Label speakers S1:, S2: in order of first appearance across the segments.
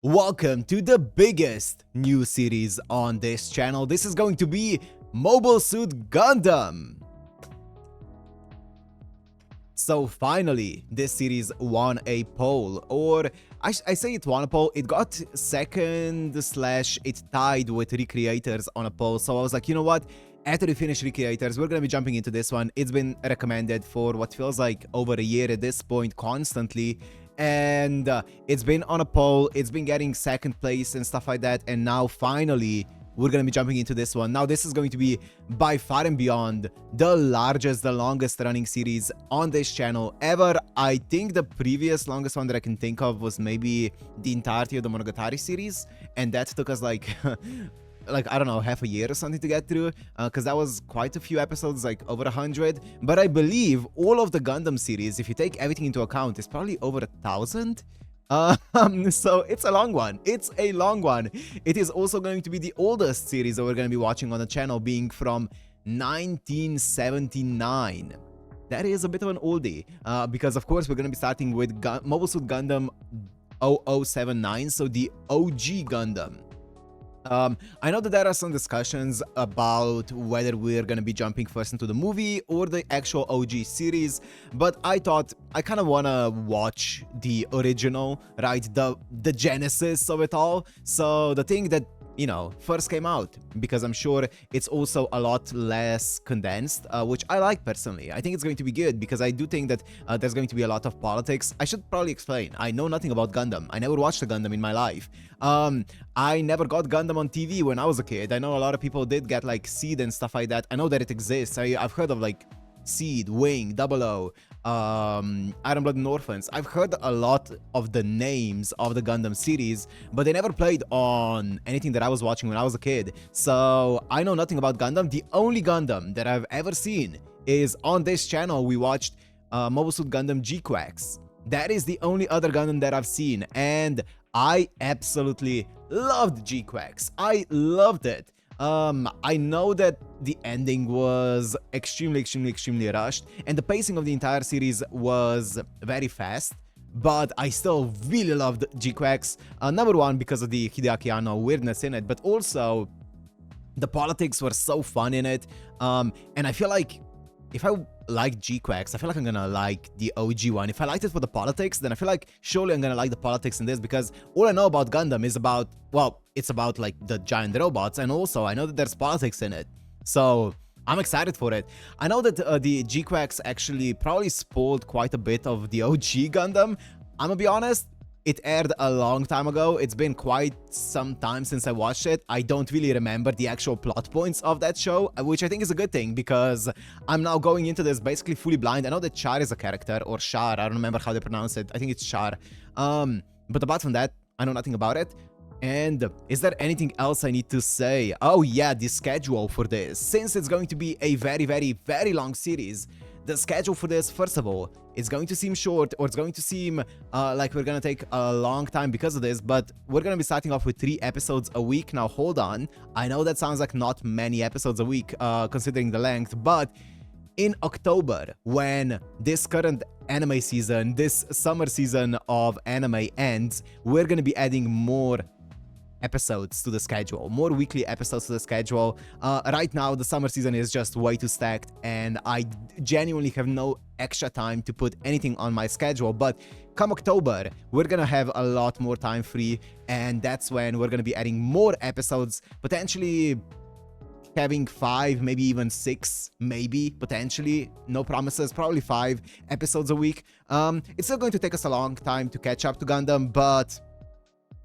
S1: Welcome to the biggest new series on this channel. This is going to be Mobile Suit Gundam. So finally, this series won a poll, or I say it won a poll, it got second slash it tied with Recreators on a poll. So I was like, you know what? After we finish Recreators, we're gonna be jumping into this one. It's been recommended for what feels like over a year at this point, constantly. And it's been on a poll, it's been getting second place and stuff like that, and now finally we're gonna be jumping into this one. Now this is going to be by far and beyond the largest, the longest running series on this channel ever. I think the previous longest one that I can think of was maybe the entirety of the Monogatari series, and that took us like I don't know, half a year or something to get through, because that was quite a few episodes, like over 100. But I believe all of the Gundam series, if you take everything into account, is probably over 1,000. So it's a long one. It's a long one. It is also going to be the oldest series that we're going to be watching on the channel, being from 1979. That is a bit of an oldie, because of course we're going to be starting with Mobile Suit Gundam 0079, so the OG Gundam. I know that there are some discussions about whether we're gonna be jumping first into the movie or the actual OG series, but I thought I kind of wanna watch the original, right? The genesis of it all. So the thing that, you know, first came out, because I'm sure it's also a lot less condensed, which I like personally. I think it's going to be good because I do think that there's going to be a lot of politics. I should probably explain. I know nothing about Gundam. I never watched a Gundam in my life. I never got Gundam on TV when I was a kid. I know a lot of people did get like Seed and stuff like that. I know that it exists. I've heard of like Seed, Wing, 00, Iron Blood and Orphans. I've heard a lot of the names of the Gundam series, but they never played on anything that I was watching when I was a kid. So I know nothing about Gundam. The only Gundam that I've ever seen is on this channel. We watched Mobile Suit Gundam G-Quax. That is the only other Gundam that I've seen, and I absolutely loved G-Quax. I loved it. I know that the ending was extremely rushed, and the pacing of the entire series was very fast, but I still really loved G-Quax. Number one, because of the Hideaki Anno weirdness in it, but also the politics were so fun in it. And I feel like if I like G-Quax, I feel like I'm gonna like the OG one. If I liked it for the politics, then I feel like surely I'm gonna like the politics in this, because all I know about Gundam is about, well, it's about like the giant robots, and also I know that there's politics in it. So I'm excited for it. I know that the G-Quax actually probably spoiled quite a bit of the OG Gundam. I'm gonna be honest, it aired a long time ago. It's been quite some time since I watched it. I don't really remember the actual plot points of that show, which I think is a good thing, because I'm now going into this basically fully blind. I know that Char is a character, or Char, I don't remember how they pronounce it. I think it's Char. But apart from that, I know nothing about it. And is there anything else I need to say? Oh yeah, the schedule for this. Since it's going to be a very long series, the schedule for this, first of all, it's going to seem short, or it's going to seem like we're gonna take a long time because of this, but we're gonna be starting off with 3 episodes a week. Now hold on, I know that sounds like not many episodes a week considering the length, but in October, when this current anime season, this summer season of anime ends, we're gonna be adding more episodes to the schedule, more weekly episodes to the schedule. Right now the summer season is just way too stacked, and I genuinely have no extra time to put anything on my schedule. But come October, we're gonna have a lot more time free, and that's when we're gonna be adding more episodes, potentially having 5, maybe even 6, maybe, potentially, no promises, probably 5 episodes a week. It's still going to take us a long time to catch up to Gundam, but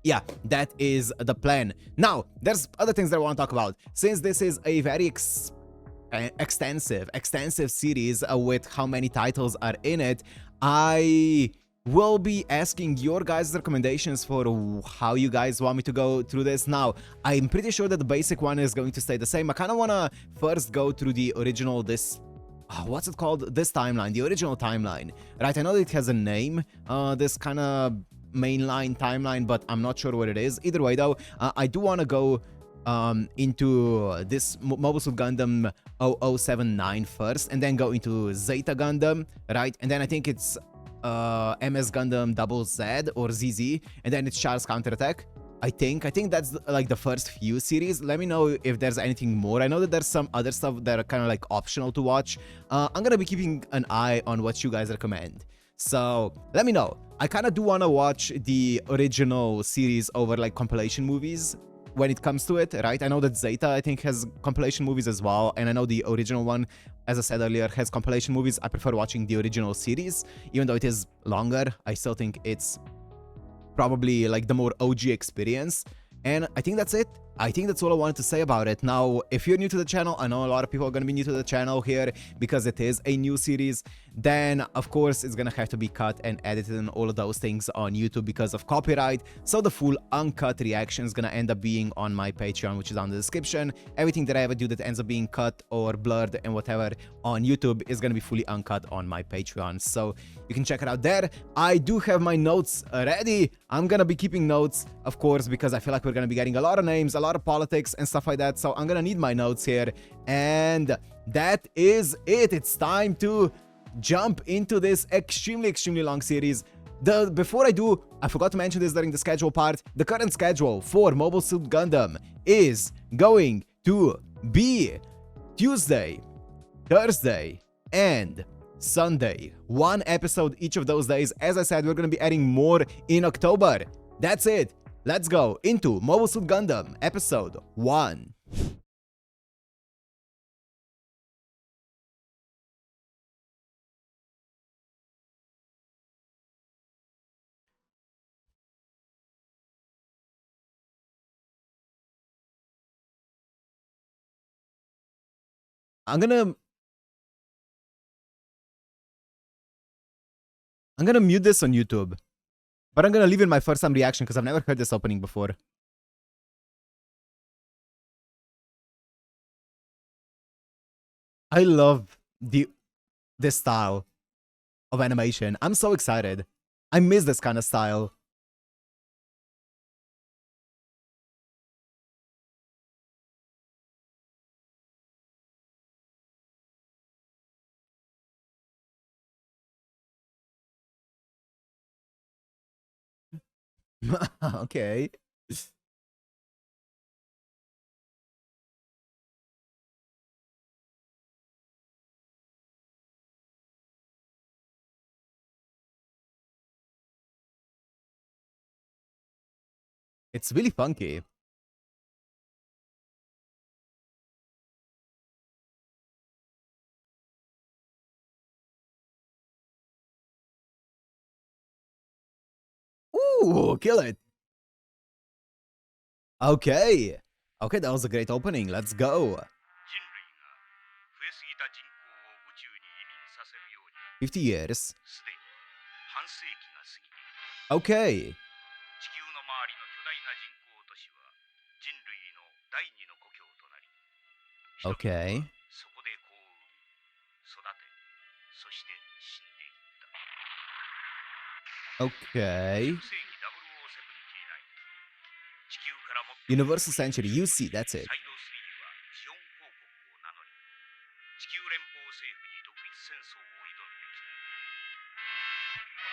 S1: yeah, that is the plan. Now, there's other things that I want to talk about. Since this is a very extensive series with how many titles are in it, I will be asking your guys' recommendations for how you guys want me to go through this. Now, I'm pretty sure that the basic one is going to stay the same. I kind of want to first go through the original, what's it called? This timeline, the original timeline, right? I know that it has a name, this kind of mainline timeline, but I'm not sure what it is. Either way though, I do want to go into this Mobile Suit Gundam 0079 first, and then go into Zeta Gundam, right? And then I think it's MS Gundam Double Z or ZZ, and then it's Char's Counterattack. I think that's like the first few series. Let me know if there's anything more. I know that there's some other stuff that are kind of like optional to watch. I'm gonna be keeping an eye on what you guys recommend. So let me know. I kind of do want to watch the original series over like compilation movies when it comes to it, right? I know that Zeta, I think, has compilation movies as well, and I know the original one, as I said earlier, has compilation movies. I prefer watching the original series, even though it is longer. I still think it's probably like the more OG experience. And I think that's it. I think that's all I wanted to say about it. Now, if you're new to the channel, I know a lot of people are going to be new to the channel here because it is a new series, then of course it's going to have to be cut and edited and all of those things on YouTube because of copyright. So the full uncut reaction is going to end up being on my Patreon, which is down in the description. Everything that I ever do that ends up being cut or blurred and whatever on YouTube is going to be fully uncut on my Patreon. So you can check it out there. I do have my notes ready. I'm going to be keeping notes, of course, because I feel like we're going to be getting a lot of names, a lot of politics and stuff like that. So I'm going to need my notes here. And that is it. It's time to jump into this extremely long series. Before I do, I forgot to mention this during the schedule part. The current schedule for Mobile Suit Gundam is going to be Tuesday, Thursday, and Sunday. One episode each of those days. As I said, we're going to be adding more in October. That's it. Let's go into Mobile Suit Gundam episode 1. I'm gonna mute this on YouTube, but I'm gonna leave in my first time reaction because I've never heard this opening before. I love this style of animation. I'm so excited. I miss this kind of style. Okay. It's really funky. Ooh, kill it. Okay. Okay, that was a great opening. Let's go. 50 years. Okay. Okay. Okay. Universal Century, UC, that's it.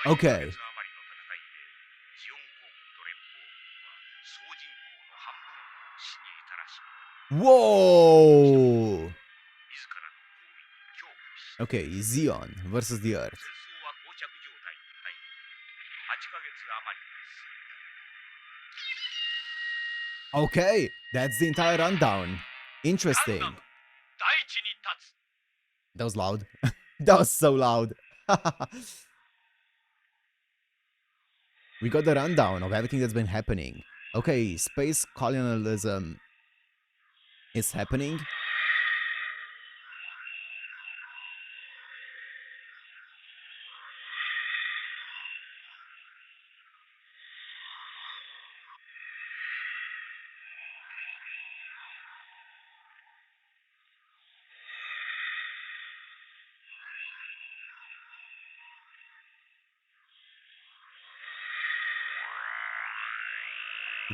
S1: Okay. Whoa! Okay, Zeon versus the Earth. Okay, that's the entire rundown. Interesting. That was loud. That was so loud. We got the rundown of everything that's been happening. Okay, space colonialism is happening.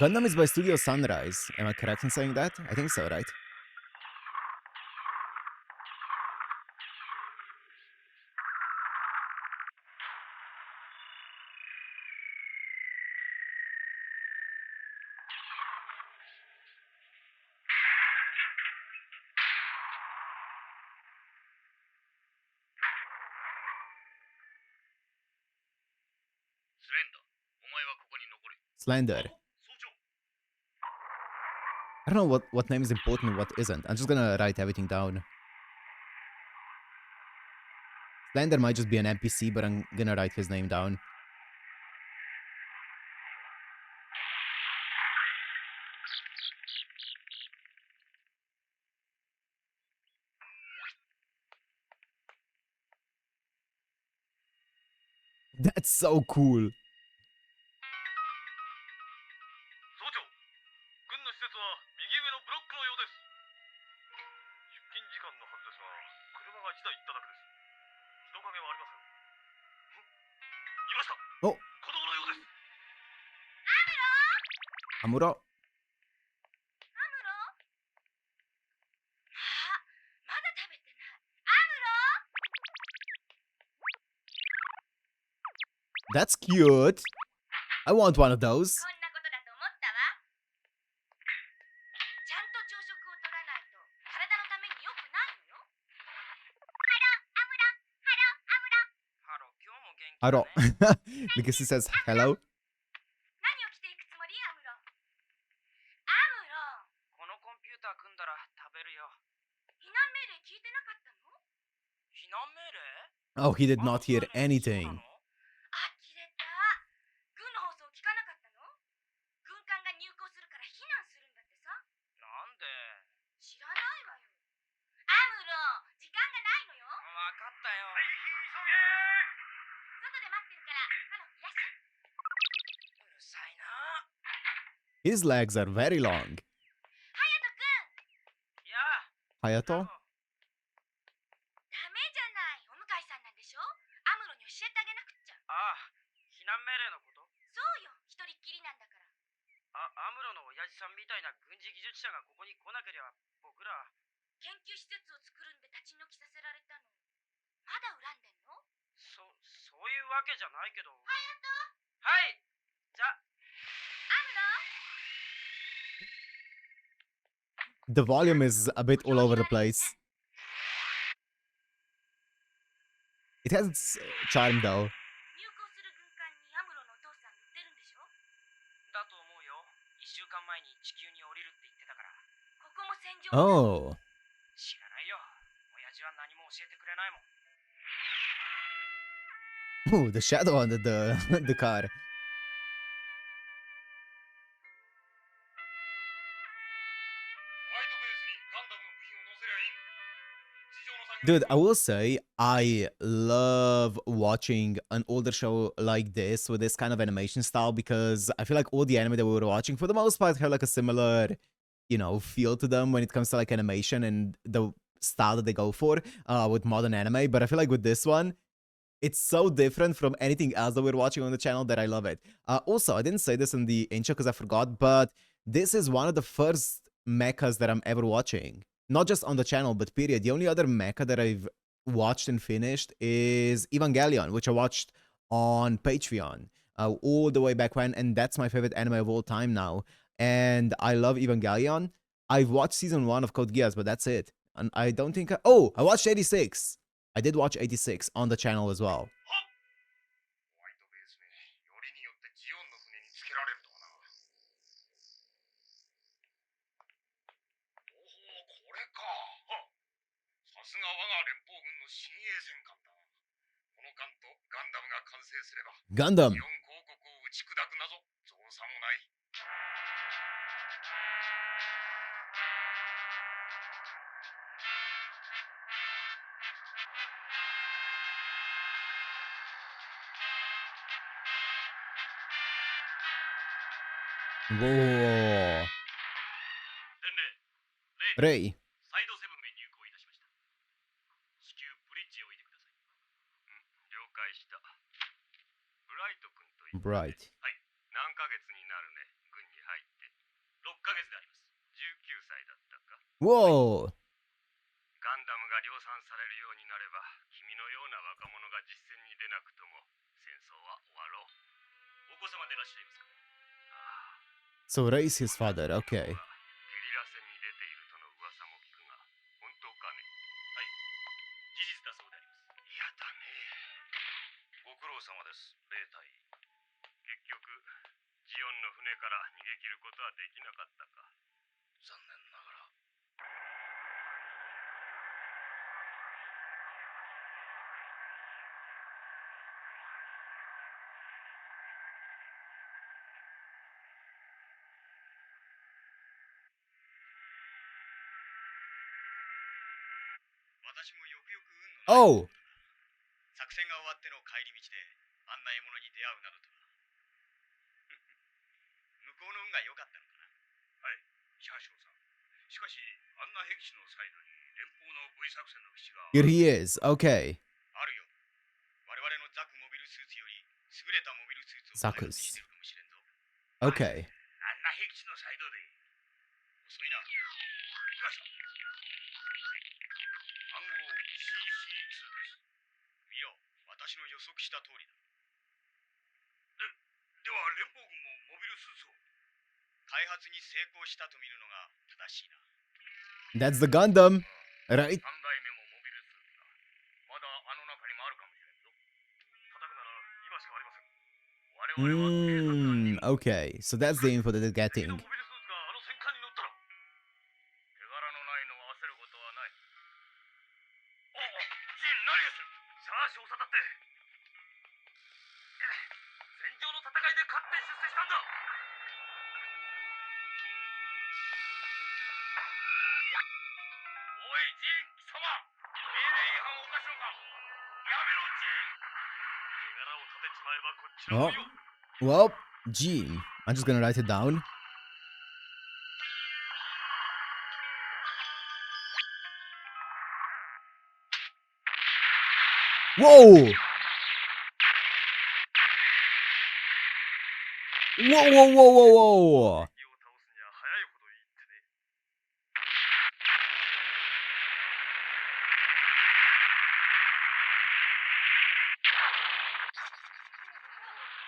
S1: Gundam is by Studio Sunrise. Am I correct in saying that? I think so, right? Slender. I don't know what name is important and what isn't. I'm just gonna write everything down. Slender might just be an NPC, but I'm gonna write his name down. That's so cool. お、アムロ。That's cute. I want one of those. Hello. Because he says hello. Oh, he did not hear anything. His legs are very long. Hayato? The volume is a bit all over the place. It has its charm though. Oh. Ooh, the shadow under the car. Dude, I will say I love watching an older show like this with this kind of animation style because I feel like all the anime that we were watching for the most part have like a similar, you know, feel to them when it comes to like animation and the style that they go for with modern anime. But I feel like with this one, it's so different from anything else that we're watching on the channel that I love it. Also, I didn't say this in the intro because I forgot, but this is one of the first mechas that I'm ever watching. Not just on the channel, but period. The only other mecha that I've watched and finished is Evangelion, which I watched on Patreon all the way back when, and that's my favorite anime of all time now. And I love Evangelion. I've watched season 1 of Code Geass, but that's it. And I don't think oh, I watched 86. I did watch 86 on the channel as well. Gundam. Whoa. Rei. Bright. Whoa. So Rei is his father, okay.
S2: 逃げ切ることはできなかったか。残念ながら。私もよくよく運のない。
S1: Oh,
S2: 作戦が終わっての帰り道であんな獲物に出会うなどとは。向こうの運が良かったのかな。はい、シャーショーさん。しかし、あんな僻地のサイドに連邦の V 作戦の基地が。
S1: here he is. Okay.
S2: あるよ。我々のザクモビルスーツより優れたモビルスーツを開発してるかもしれんぞ。
S1: Okay.
S2: あんな僻地のサイドで。遅いな。来ました。暗号 CC2 です。見ろ、私の予測した通りだ。では連邦軍もモビルスーツを開発に成功したと見るのが正しいな。
S1: That's the Gundam, right?
S2: 3代目もモビルスーツだ。まだあの中にもあるかもしれんぞ。叩くなら今しかありません。我々は警察官に。
S1: Okay, so that's the info that they're
S2: 敵
S1: getting.
S2: のモビルスーツがあの戦艦に乗ったら手柄のないのは焦ることはない。お、ジン何をする。さあ少佐だって。戦場の戦いで勝って出世したんだ。おいジン貴様、命令違反を犯すのか。やめろジン。手柄を立てちまえばこっちのもんよ。
S1: Well, Gene. I'm just gonna write it down. Whoa! Whoa, whoa, whoa, whoa, whoa!
S2: 敵を倒すには早いほどいいってね。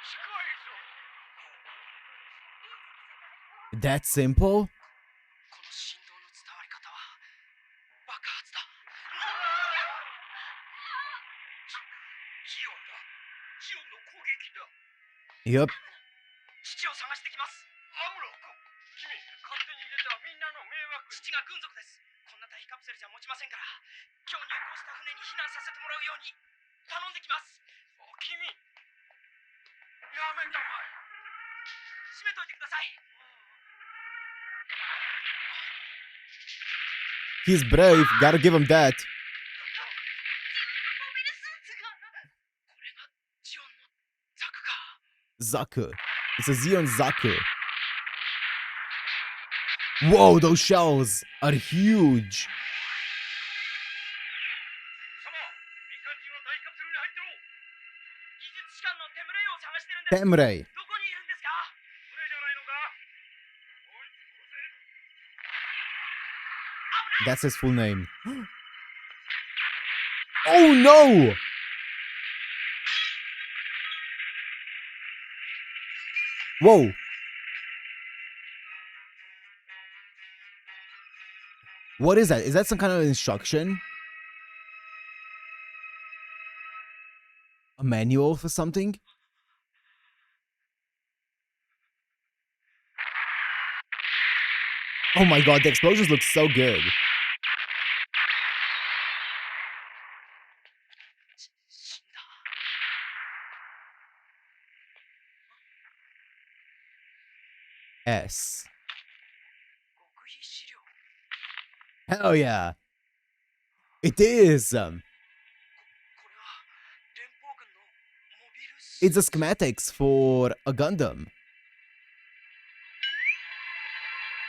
S2: 近いぞ。
S1: That simple?
S2: この振動の伝わり方は爆発だ。ジオンだ。ジオンの攻撃だ。
S1: Yep.
S2: 父を探してきます。アムロ君、君勝手に入れてはみんなの迷惑。父が軍属です。こんな大カプセルじゃ持ちませんから、今日入港した船に避難させてもらうように頼んできます。君、やめたまえ。閉めといてください。
S1: He's brave. Gotta give him that.
S2: モビルスーツが。これがジオンのザクか。
S1: Zaku. It's a Zeon Zaku. Whoa, those shells are huge.
S2: 様、民間人は大カプセルに入ってろ。技術士官のテムレイを探してるんです。
S1: Temrei.
S2: どこにいるんですか。船じゃないのか。おい、殺せ。
S1: That's his full name. Oh no! Whoa. What is that? Is that some kind of instruction? A manual for something? Oh my god, the explosions look so good.
S2: 死んだ。
S1: S.
S2: 極秘資料。
S1: Hell yeah. It is.
S2: これは連邦軍のモビルスー
S1: It's the schematics for a Gundam.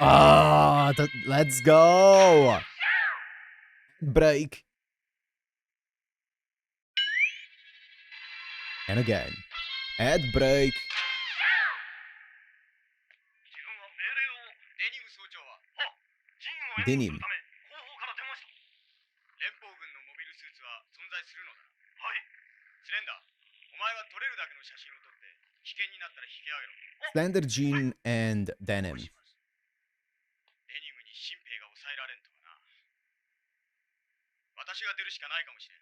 S1: Ah, let's go. Break. And again. Add break.
S2: 自分は命令を。デニム総長は。は、陣を
S1: デニム
S2: 援護するため後方から出ました。連邦軍のモビルスーツは存在するのだな。はい。スレンダー、お前は撮れるだけの写真を撮って危険になったら引き上げろ。
S1: Slender Jean and Denim.
S2: デニムに新兵が抑えられんとはな。私が出るしかないかもしれん。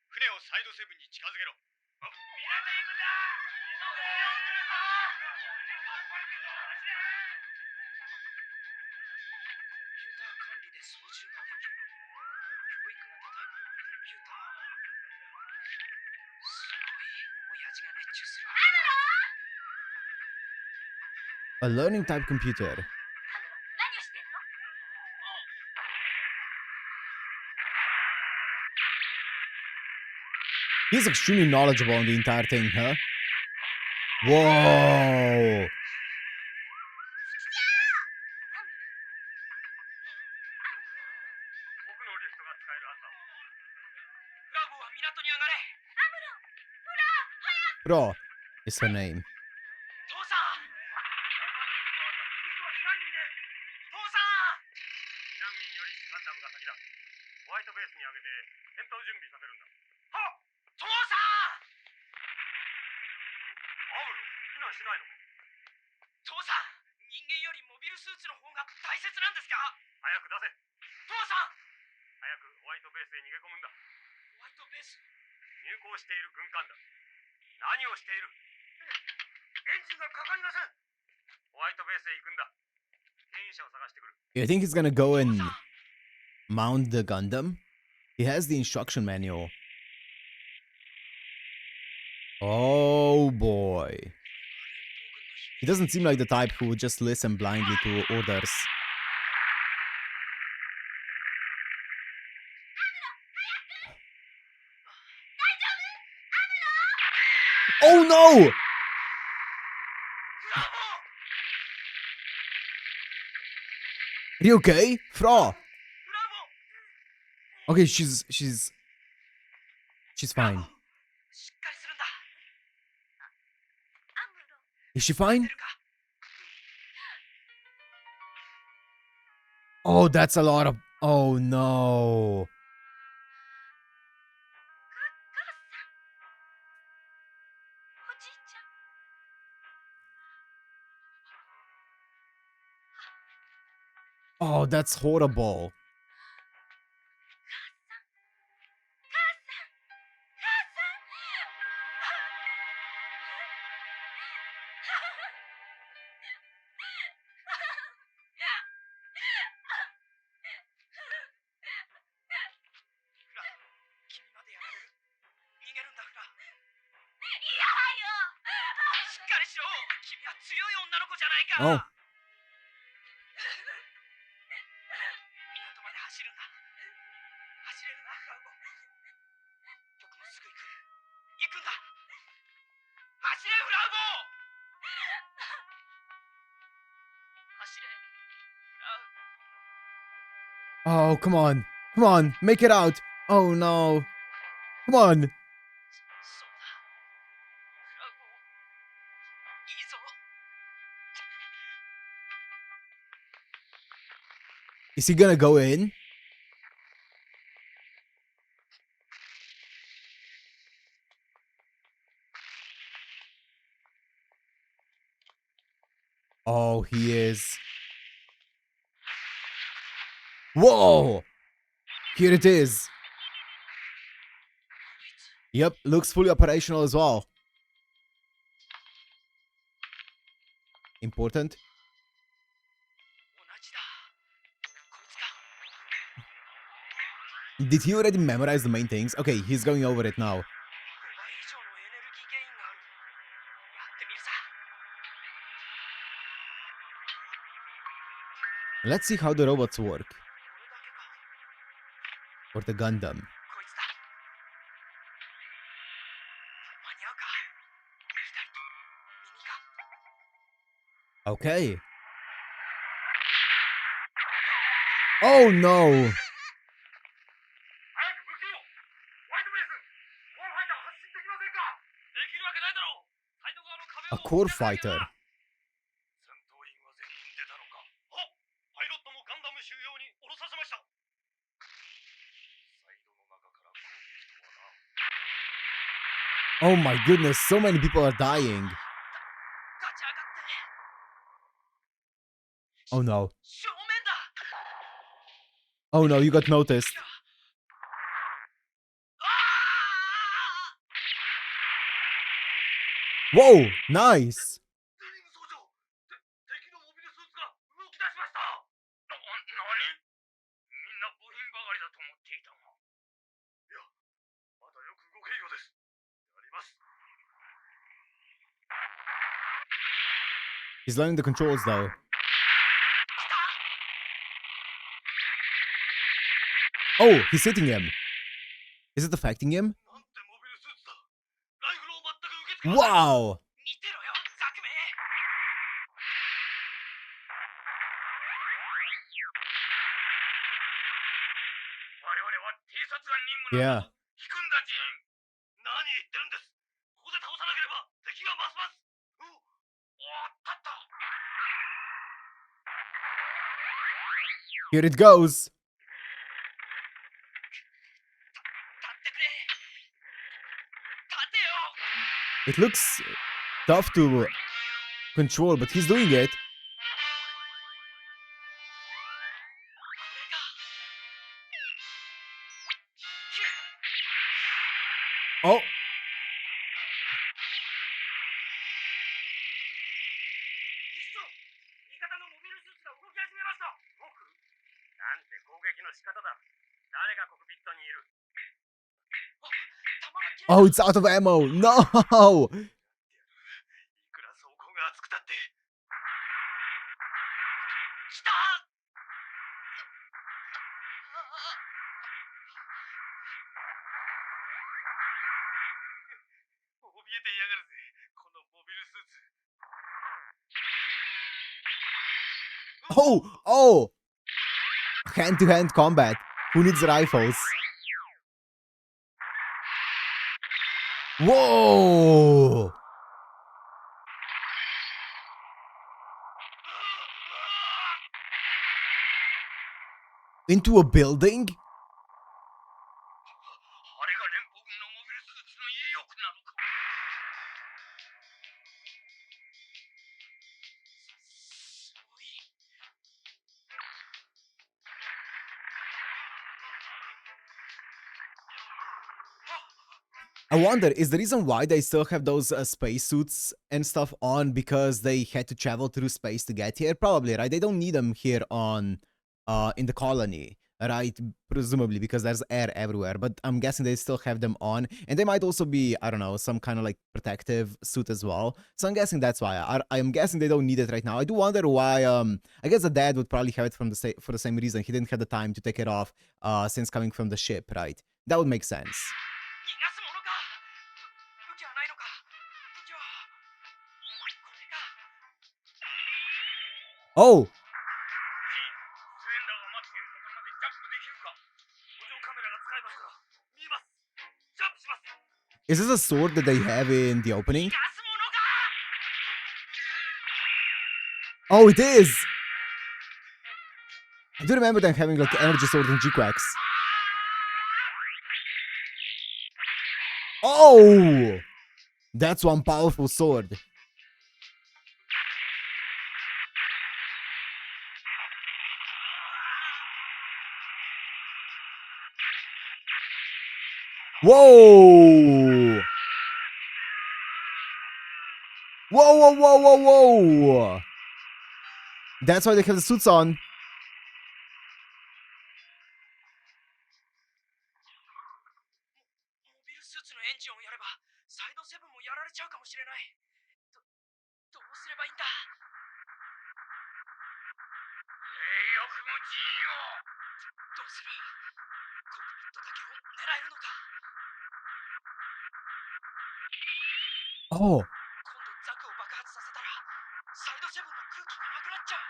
S2: 船をサイドセブンに近づけろ。入れていくんだ。急げ。操縦ができる教育型タイプコンピューター。すごい親父が熱中するわけだ。
S1: A learning type computer.
S3: 何をしてるの？
S1: He's extremely knowledgeable on the entire thing, huh? Whoa!
S2: 僕のリフトが使えるはずだ。ブラボーは港に上がれ。
S1: Bro is her name.
S2: 父さん。リフトは避難民で。父さん。避難民よりガンダムが先だ。ホワイトベースに上げて戦闘準備させるんだ。はっ。父さん。アムロ、避難しないのか。父さん、人間よりモビルスーツの方が大切なんですか。早く出せ。父さん。早くホワイトベースへ逃げ込むんだ。ホワイトベース。入港している軍艦だ。何をしている。エンジンがかかりません。ホワイトベースへ行くんだ。牽引車を探してくる。
S1: You think he's gonna go and mount the Gundam? He has the instruction manual. Oh boy. He doesn't seem like the type who would just listen blindly to orders. Oh no! Are you okay? Fra! Okay, she's fine.
S2: しっかりするんだ。
S1: Is she fine? Oh, that's a lot of... Oh no. Oh, that's horrible. Oh.
S2: 走れフラウボー。
S1: Oh, come on. Come on, make it out. Oh no. Come on.
S2: そうだ。フラウボー。いいぞ。
S1: Is he gonna go in? Oh, he is. Whoa! Here it is. Yep, looks fully operational as well. Important.
S2: 同じだ。こいつか。
S1: Did he already memorize the main things? Okay, he's going over it now.
S2: 5倍以上のエネルギーゲインがある。やってみるさ。
S1: Let's see how the robots work.
S2: これだけか。
S1: Or the Gundam.
S2: こいつだ。間に合うか。左と右か。
S1: Okay. Oh no!
S2: 早く武器を。ホワイトベース。コアファイター発進できませんか。できるわけないだろう。サイド側の壁を。
S1: A core fighter.
S2: 戦闘員は全員出たのか。あ、パイロットもガンダム収容に降ろさせました。サイドの中から攻撃とはな。
S1: Oh my goodness, so many people are dying.
S2: 立ち上がって。
S1: Oh no.
S2: 正面だ。
S1: Oh no, you got noticed.
S2: ああ。
S1: Whoa, nice.
S2: デニム総長。敵のモビルスーツが動き出しました。なに。
S1: He's learning the controls though. Oh, he's hitting him. Is it affecting him?
S2: なんてモビルスーツだ。ライフルを全く受け付けません。
S1: Wow!
S2: 見てろよ、ザクめ。我々は偵察官任務なんだぞ。
S1: Yeah.
S2: 聞くんだ、ジーン。何言ってるんです。ここで倒さなければ敵がますます。おったった。
S1: Here it goes.
S2: 立ってくれ。立てよ。
S1: It looks tough to control, but he's doing it.
S2: これか。
S1: Oh,
S2: 一緒。味方のモビルスーツが動き始めました。僕なんて攻撃の仕方だ。誰がコクピットにいる。あ、弾が切れた。
S1: oh, it's out of ammo. No!
S2: いくら装甲が厚くたって。来た。怯えていやがるぜ、このモビルスーツ。
S1: Oh, oh! Hand-to-hand combat. Who needs rifles? Whoa! Into a building?
S2: あれが連邦軍のモビルスーツの威力なのか。すごい。
S1: I wonder, is the reason why they still have those spacesuits and stuff on because they had to travel through space to get here? Probably, right? They don't need them here on, in the colony, right? Presumably, because there's air everywhere. But I'm guessing they still have them on, and they might also be, I don't know, some kind of like protective suit as well. So I'm guessing that's why. I'm guessing they don't need it right now. I do wonder why. I guess the dad would probably have it from the for the same reason. He didn't have the time to take it off, since coming from the ship, right? That would make sense.
S2: 逃がすものか。武器はないのか。武器はこれか。
S1: Oh!
S2: ジーン、スレンダーが待っているところまでジャンプできるか。補助カメラが使えますから見えます。ジャンプします。
S1: Is this a sword that they have in the opening?
S2: 逃がすものか。
S1: Oh, it is! I do remember them having like energy sword and G-Quacks. Oh! That's one powerful sword. Whoa! Whoa, whoa, whoa, whoa, whoa! That's why they have the suits on.
S2: モビルスーツのエンジンをやればサイドセブンもやられちゃうかもしれない。どうすればいいんだ。霊翼のジーンを。どうする。コックピットだけを狙えるのか。
S1: Oh.
S2: 今度ザクを爆発させたらサイドセブンの空気がなくなっちゃう。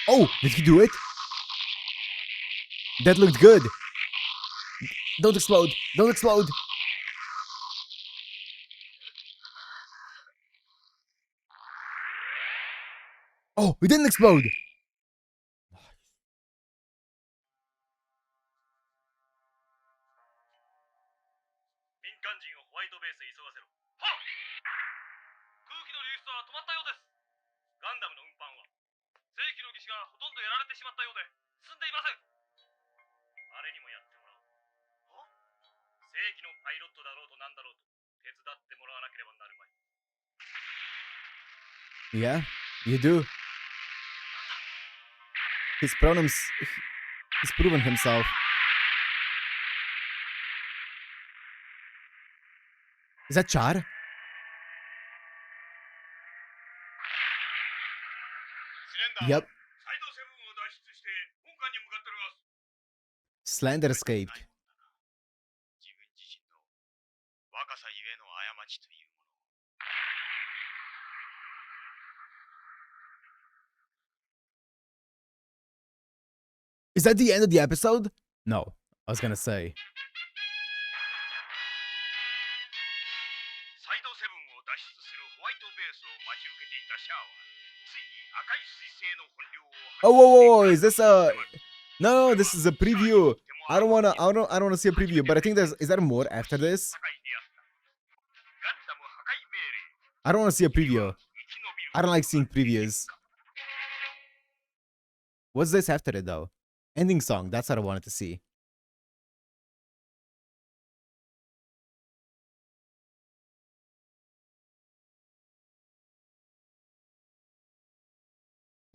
S1: Oh, did he do it? That looked good. Don't explode. Don't explode. Oh, it didn't explode.
S2: 民間人をホワイトベースへ急がせろ。はっ。空気の流出は止まったようです。ガンダムの運搬は正規の技師がほとんどやられてしまったようで進んでいません。あれにもやってもらおう。正規のパイロットだろうとなんだろうと手伝ってもらわなければなるまい。
S1: Yeah, you do. He's proven himself. Is that Char? Yep. Slender escaped.
S2: 自分自身の若さゆえの過ちというものを。
S1: Is that the end of the episode? No, I was gonna say.
S2: サイドセブンを脱出するホワイトベースを待ち受けていたシャアは、ついに赤い彗星の本領を
S1: Oh, whoa, whoa, is this a... No, this is a preview. I don't wanna see a preview, but I think is there more after this? I don't wanna see a preview. I don't like seeing previews. What's this after it though? Ending song, that's what I wanted to see.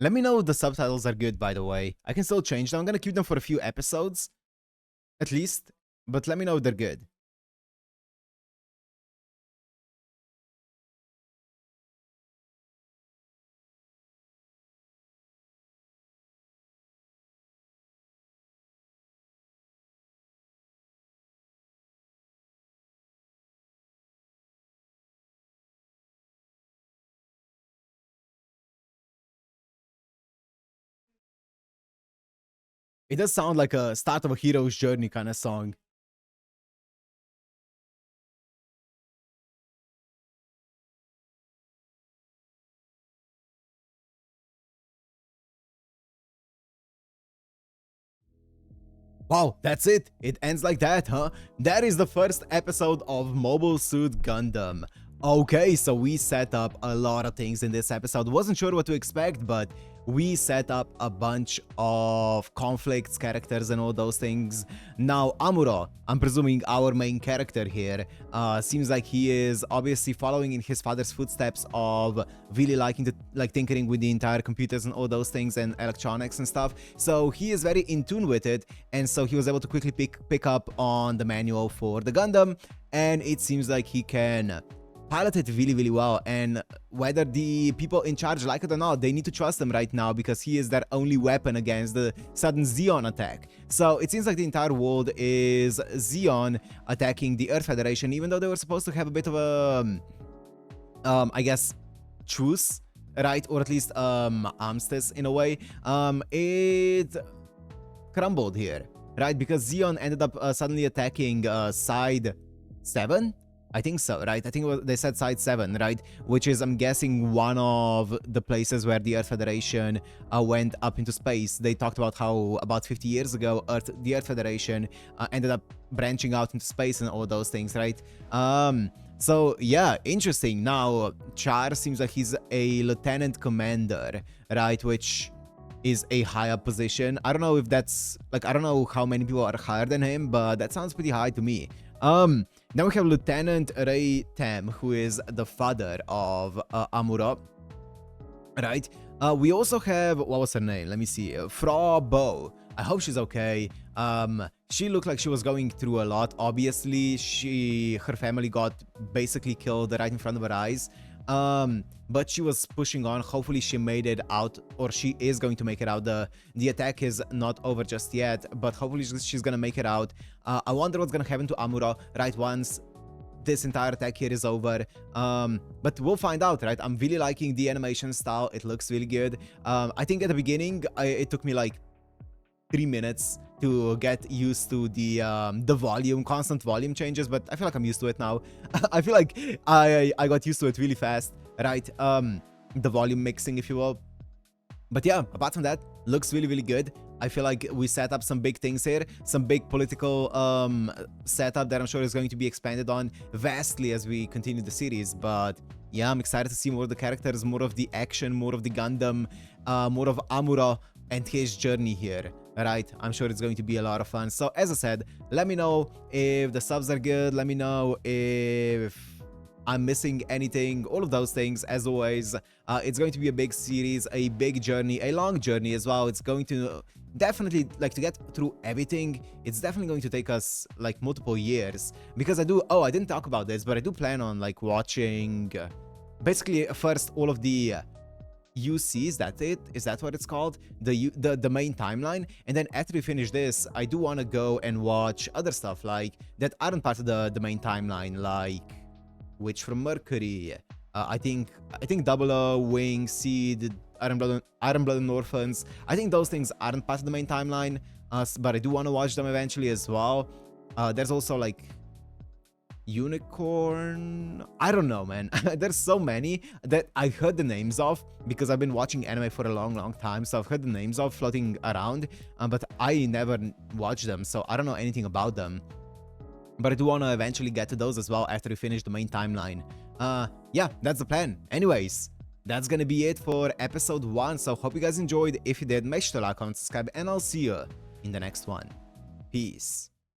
S1: Let me know if the subtitles are good, by the way. I can still change them. I'm gonna keep them for a few episodes, at least. But let me know if they're good. It does sound like a start of a hero's journey kind of song. Wow, that's it. It ends like that, huh? That is the first episode of Mobile Suit Gundam. Okay, so we set up a lot of things in this episode. Wasn't sure what to expect, but we set up a bunch of conflicts, characters, and all those things. Now, Amuro, I'm presuming our main character here, seems like he is obviously following in his father's footsteps of really liking to tinkering with the entire computers and all those things and electronics and stuff. So he is very in tune with it, and so he was able to quickly pick up on the manual for the Gundam, and it seems like he can pilot it really well, and whether the people in charge like it or not, they need to trust him right now because he is their only weapon against the sudden Zeon attack. So it seems like the entire world is Zeon attacking the Earth Federation, even though they were supposed to have a bit of a I guess truce, right? Or at least armistice in a way. It crumbled here, right? Because Zeon ended up suddenly attacking side 7. I think so, right? I think they said side 7, right? Which is, I'm guessing, one of the places where the Earth Federation went up into space. They talked about how about 50 years ago, the Earth Federation ended up branching out into space and all those things, right? So yeah, interesting. Now, Char seems like he's a lieutenant commander, right? Which is a higher position. I don't know if that's, like, I don't know how many people are higher than him, but that sounds pretty high to me. Now we have Lieutenant Ray Tam, who is the father of Amuro, right? We also have, what was her name? Let me see. Fra Bo. I hope she's okay. She looked like she was going through a lot. Obviously, her family got basically killed right in front of her eyes. But she was pushing on. Hopefully she made it out, or she is going to make it out. The attack is not over just yet, but hopefully she's gonna make it out. I wonder what's gonna happen to Amuro right once this entire attack here is over. But we'll find out, right? I'm really liking the animation style. It looks really good. I think at the beginning it took me like 3 minutes to get used to the volume, constant volume changes, but I feel like I'm used to it now. I feel like I got used to it really fast, right? The volume mixing, if you will. But yeah, apart from that, looks really good. I feel like we set up some big things here, some big political setup that I'm sure is going to be expanded on vastly as we continue the series. But yeah, I'm excited to see more of the characters, more of the action, more of the Gundam, more of Amuro and his journey here. Right, I'm sure it's going to be a lot of fun. So as I said, let me know if the subs are good. Let me know if I'm missing anything, all of those things. As always, it's going to be a big series, a big journey, a long journey as well. It's going to definitely, like, to get through everything, it's definitely going to take us like multiple years, because I didn't talk about this, but I do plan on like watching basically first all of the UC, is that it? Is that what it's called? The main timeline. And then after we finish this, I do want to go and watch other stuff like that aren't part of the main timeline, like Witch from Mercury. I think Double O, Wing, Seed, Iron Blood and Orphans. I think those things aren't part of the main timeline, but I do want to watch them eventually as well. There's also like Unicorn. I don't know, man. There's so many that I heard the names of because I've been watching anime for a long time. So I've heard the names of floating around, but I never watched them, so I don't know anything about them. But I do want to eventually get to those as well after we finish the main timeline. Yeah, that's the plan. Anyways, that's gonna be it for episode 1. So hope you guys enjoyed. If you did, make sure to like, comment, subscribe, and I'll see you in the next one. Peace.